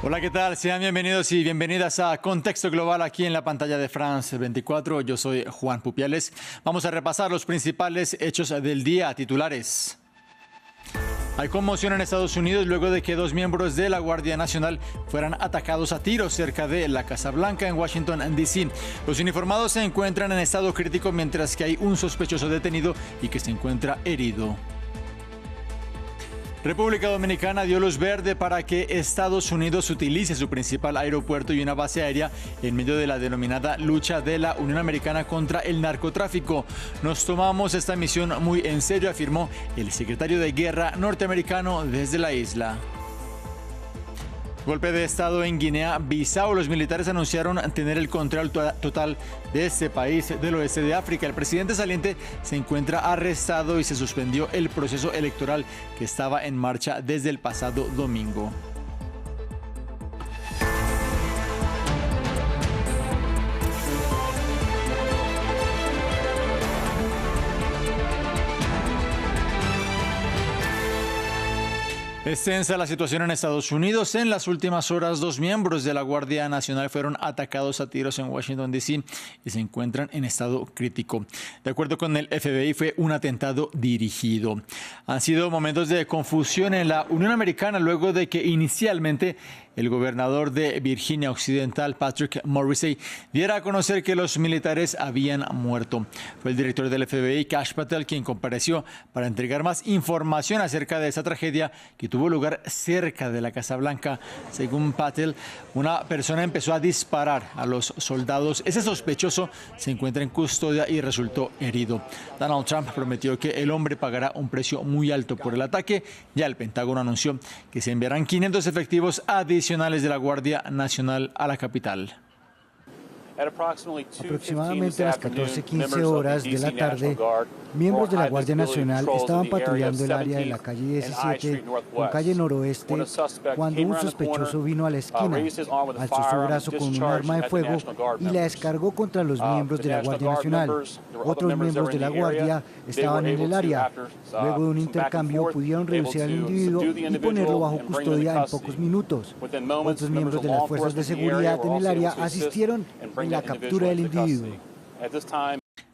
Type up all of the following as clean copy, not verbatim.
Hola, ¿qué tal? Sean bienvenidos y bienvenidas a Contexto Global aquí en la pantalla de France 24. Yo soy Juan Pupiales. Vamos a repasar los principales hechos del día, titulares. Hay conmoción en Estados Unidos luego de que dos miembros de la Guardia Nacional fueran atacados a tiros cerca de la Casa Blanca en Washington, D.C. Los uniformados se encuentran en estado crítico mientras que hay un sospechoso detenido y que se encuentra herido. República Dominicana dio luz verde para que Estados Unidos utilice su principal aeropuerto y una base aérea en medio de la denominada lucha de la Unión Americana contra el narcotráfico. Nos tomamos esta misión muy en serio, afirmó el secretario de Guerra norteamericano desde la isla. Golpe de Estado en Guinea-Bissau. Los militares anunciaron tener el control total de este país del oeste de África. El presidente saliente se encuentra arrestado y se suspendió el proceso electoral que estaba en marcha desde el pasado domingo. Es tensa la situación en Estados Unidos. En las últimas horas, dos miembros de la Guardia Nacional fueron atacados a tiros en Washington, D.C. y se encuentran en estado crítico. De acuerdo con el FBI, fue un atentado dirigido. Han sido momentos de confusión en la Unión Americana luego de que inicialmente el gobernador de Virginia Occidental, Patrick Morrisey, diera a conocer que los militares habían muerto. Fue el director del FBI, Kash Patel, quien compareció para entregar más información acerca de esa tragedia que tuvo lugar cerca de la Casa Blanca. Según Patel, una persona empezó a disparar a los soldados. Ese sospechoso se encuentra en custodia y resultó herido. Donald Trump prometió que el hombre pagará un precio muy alto por el ataque. Ya el Pentágono anunció que se enviarán 500 efectivos adicionales de la Guardia Nacional a la capital. Aproximadamente a las 14:15 horas de la tarde, miembros de la Guardia Nacional estaban patrullando el área de la calle 17 con calle noroeste cuando un sospechoso vino a la esquina, alzó su brazo con un arma de fuego y la descargó contra los miembros de la Guardia Nacional. Otros miembros de la Guardia estaban en el área. Luego de un intercambio pudieron reducir al individuo y ponerlo bajo custodia en pocos minutos. Otros miembros de las fuerzas de seguridad en el área asistieron en la captura del individuo.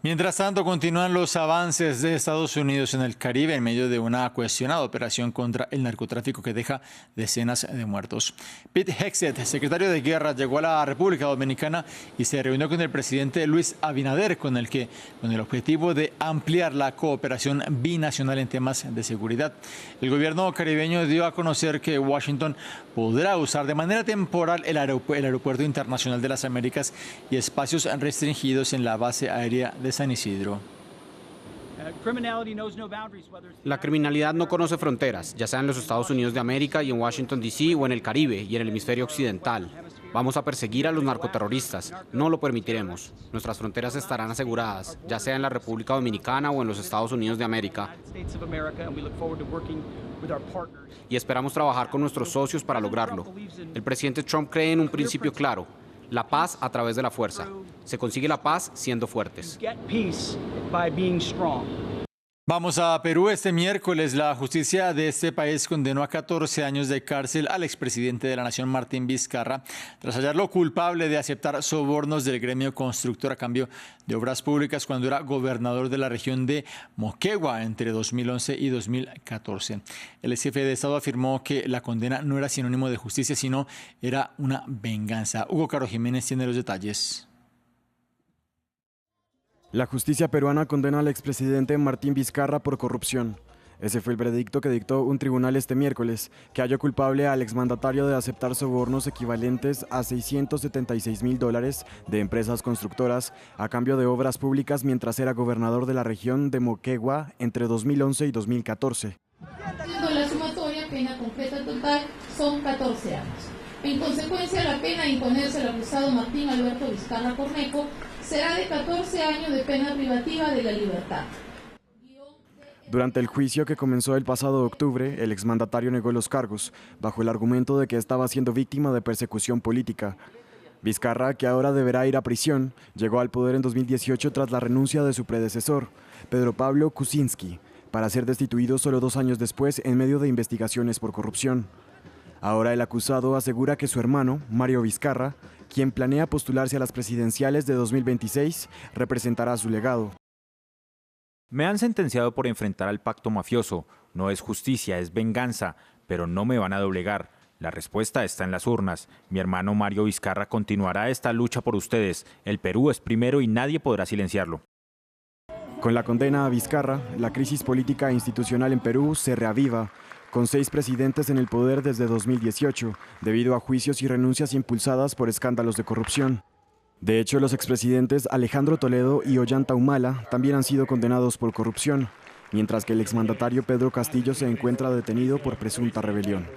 Mientras tanto, continúan los avances de Estados Unidos en el Caribe en medio de una cuestionada operación contra el narcotráfico que deja decenas de muertos. Pete Hegseth, secretario de Guerra, llegó a la República Dominicana y se reunió con el presidente Luis Abinader, con el objetivo de ampliar la cooperación binacional en temas de seguridad. El gobierno caribeño dio a conocer que Washington podrá usar de manera temporal el Aeropuerto Internacional de las Américas y espacios restringidos en la base aérea de San Isidro. La criminalidad no conoce fronteras, ya sea en los Estados Unidos de América y en Washington, D.C. o en el Caribe y en el hemisferio occidental. Vamos a perseguir a los narcoterroristas, no lo permitiremos. Nuestras fronteras estarán aseguradas, ya sea en la República Dominicana o en los Estados Unidos de América. Y esperamos trabajar con nuestros socios para lograrlo. El presidente Trump cree en un principio claro: la paz a través de la fuerza. Se consigue la paz siendo fuertes. Vamos a Perú. Este miércoles la justicia de este país condenó a 14 años de cárcel al expresidente de la Nación, Martín Vizcarra, tras hallarlo culpable de aceptar sobornos del gremio constructor a cambio de obras públicas cuando era gobernador de la región de Moquegua entre 2011 y 2014. El ex jefe de Estado afirmó que la condena no era sinónimo de justicia, sino era una venganza. Hugo Caro Jiménez tiene los detalles. La justicia peruana condena al expresidente Martín Vizcarra por corrupción. Ese fue el veredicto que dictó un tribunal este miércoles, que halló culpable al exmandatario de aceptar sobornos equivalentes a $676.000 de empresas constructoras a cambio de obras públicas mientras era gobernador de la región de Moquegua entre 2011 y 2014. La sumatoria pena concreta total son 14 años. En consecuencia, la pena a imponerse al acusado Martín Alberto Vizcarra Cornejo será de 14 años de pena privativa de la libertad. Durante el juicio que comenzó el pasado octubre, el exmandatario negó los cargos, bajo el argumento de que estaba siendo víctima de persecución política. Vizcarra, que ahora deberá ir a prisión, llegó al poder en 2018 tras la renuncia de su predecesor, Pedro Pablo Kuczynski, para ser destituido solo 2 años después en medio de investigaciones por corrupción. Ahora el acusado asegura que su hermano, Mario Vizcarra, quien planea postularse a las presidenciales de 2026, representará su legado. Me han sentenciado por enfrentar al pacto mafioso. No es justicia, es venganza, pero no me van a doblegar. La respuesta está en las urnas. Mi hermano Mario Vizcarra continuará esta lucha por ustedes. El Perú es primero y nadie podrá silenciarlo. Con la condena a Vizcarra, la crisis política e institucional en Perú se reaviva, con 6 presidentes en el poder desde 2018, debido a juicios y renuncias impulsadas por escándalos de corrupción. De hecho, los expresidentes Alejandro Toledo y Ollanta Humala también han sido condenados por corrupción, mientras que el exmandatario Pedro Castillo se encuentra detenido por presunta rebelión.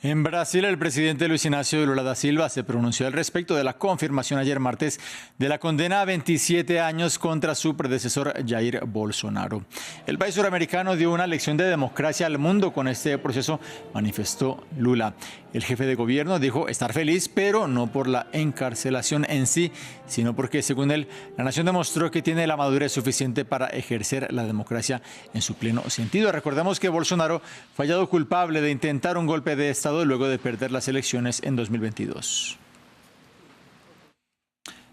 En Brasil, el presidente Luis Ignacio Lula da Silva se pronunció al respecto de la confirmación ayer martes de la condena a 27 años contra su predecesor Jair Bolsonaro. El país suramericano dio una lección de democracia al mundo con este proceso, manifestó Lula. El jefe de gobierno dijo estar feliz, pero no por la encarcelación en sí, sino porque, según él, la nación demostró que tiene la madurez suficiente para ejercer la democracia en su pleno sentido. Recordemos que Bolsonaro fue hallado culpable de intentar un golpe de Estado luego de perder las elecciones en 2022.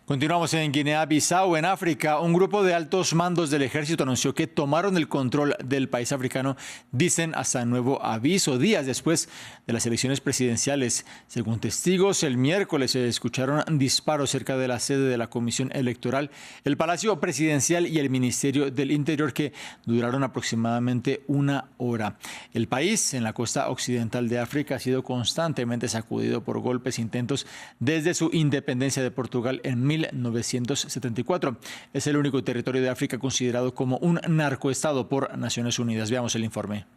Continuamos en Guinea-Bissau, en África. Un grupo de altos mandos del ejército anunció que tomaron el control del país africano, dicen hasta nuevo aviso, días después de las elecciones presidenciales. Según testigos, el miércoles se escucharon disparos cerca de la sede de la Comisión Electoral, el Palacio Presidencial y el Ministerio del Interior, que duraron aproximadamente 1 hora. El país, en la costa occidental de África, ha sido constantemente sacudido por golpes e intentos desde su independencia de Portugal en 1974. Es el único territorio de África considerado como un narcoestado por Naciones Unidas. Veamos el informe.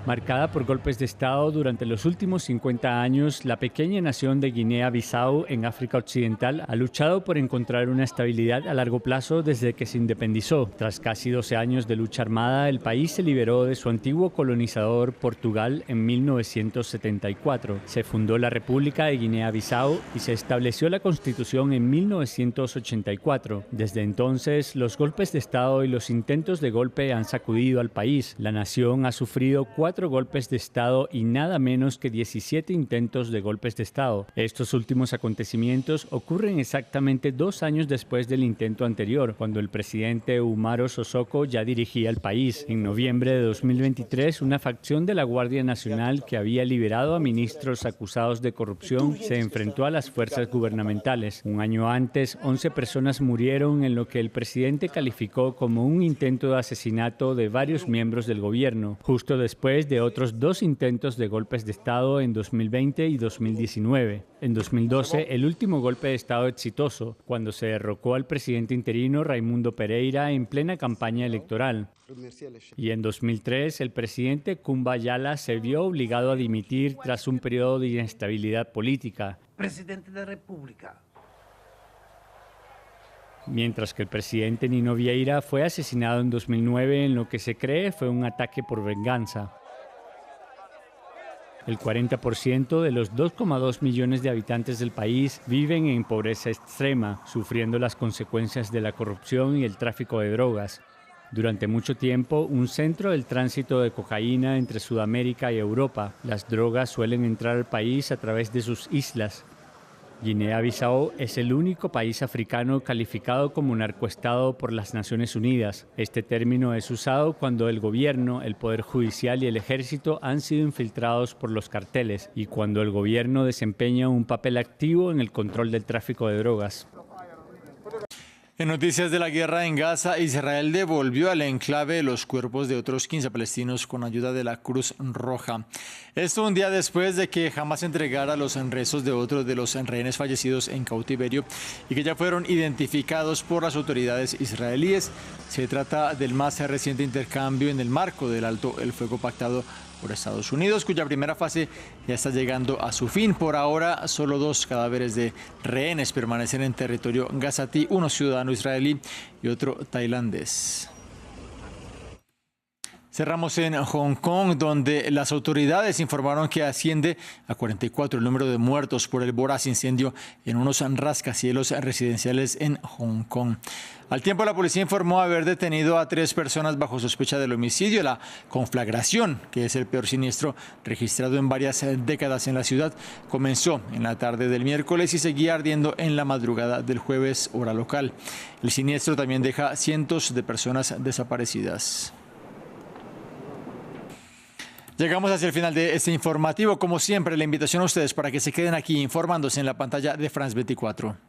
Marcada por golpes de Estado durante los últimos 50 años, la pequeña nación de Guinea-Bissau en África Occidental ha luchado por encontrar una estabilidad a largo plazo desde que se independizó. Tras casi 12 años de lucha armada, el país se liberó de su antiguo colonizador Portugal en 1974. Se fundó la República de Guinea-Bissau y se estableció la Constitución en 1984. Desde entonces, los golpes de Estado y los intentos de golpe han sacudido al país. La nación ha sufrido 4 golpes de Estado y nada menos que 17 intentos de golpes de Estado. Estos últimos acontecimientos ocurren exactamente 2 años después del intento anterior, cuando el presidente Umaro Sissoco ya dirigía el país. En noviembre de 2023, una facción de la Guardia Nacional que había liberado a ministros acusados de corrupción se enfrentó a las fuerzas gubernamentales. Un año antes, 11 personas murieron en lo que el presidente calificó como un intento de asesinato de varios miembros del gobierno, justo después de otros 2 intentos de golpes de Estado en 2020 y 2019. En 2012, el último golpe de Estado exitoso, cuando se derrocó al presidente interino Raimundo Pereira en plena campaña electoral. Y en 2003, el presidente Kumba Yala se vio obligado a dimitir tras un periodo de inestabilidad política. Presidente de la República. Mientras que el presidente Nino Vieira fue asesinado en 2009 en lo que se cree fue un ataque por venganza. El 40% de los 2,2 millones de habitantes del país viven en pobreza extrema, sufriendo las consecuencias de la corrupción y el tráfico de drogas. Durante mucho tiempo, un centro del tránsito de cocaína entre Sudamérica y Europa. Las drogas suelen entrar al país a través de sus islas. Guinea-Bissau es el único país africano calificado como narcoestado por las Naciones Unidas. Este término es usado cuando el gobierno, el poder judicial y el ejército han sido infiltrados por los carteles y cuando el gobierno desempeña un papel activo en el control del tráfico de drogas. En noticias de la guerra en Gaza, Israel devolvió al enclave los cuerpos de otros 15 palestinos con ayuda de la Cruz Roja. Esto un día después de que Hamas entregara los restos de otros de los rehenes fallecidos en cautiverio y que ya fueron identificados por las autoridades israelíes. Se trata del más reciente intercambio en el marco del alto el fuego pactado por Estados Unidos, cuya primera fase ya está llegando a su fin. Por ahora, solo 2 cadáveres de rehenes permanecen en territorio gazatí, uno ciudadano israelí y otro tailandés. Cerramos en Hong Kong, donde las autoridades informaron que asciende a 44 el número de muertos por el voraz incendio en unos rascacielos residenciales en Hong Kong. Al tiempo, la policía informó haber detenido a 3 personas bajo sospecha del homicidio. La conflagración, que es el peor siniestro registrado en varias décadas en la ciudad, comenzó en la tarde del miércoles y seguía ardiendo en la madrugada del jueves, hora local. El siniestro también deja cientos de personas desaparecidas. Llegamos hacia el final de este informativo. Como siempre, la invitación a ustedes para que se queden aquí informándose en la pantalla de France 24.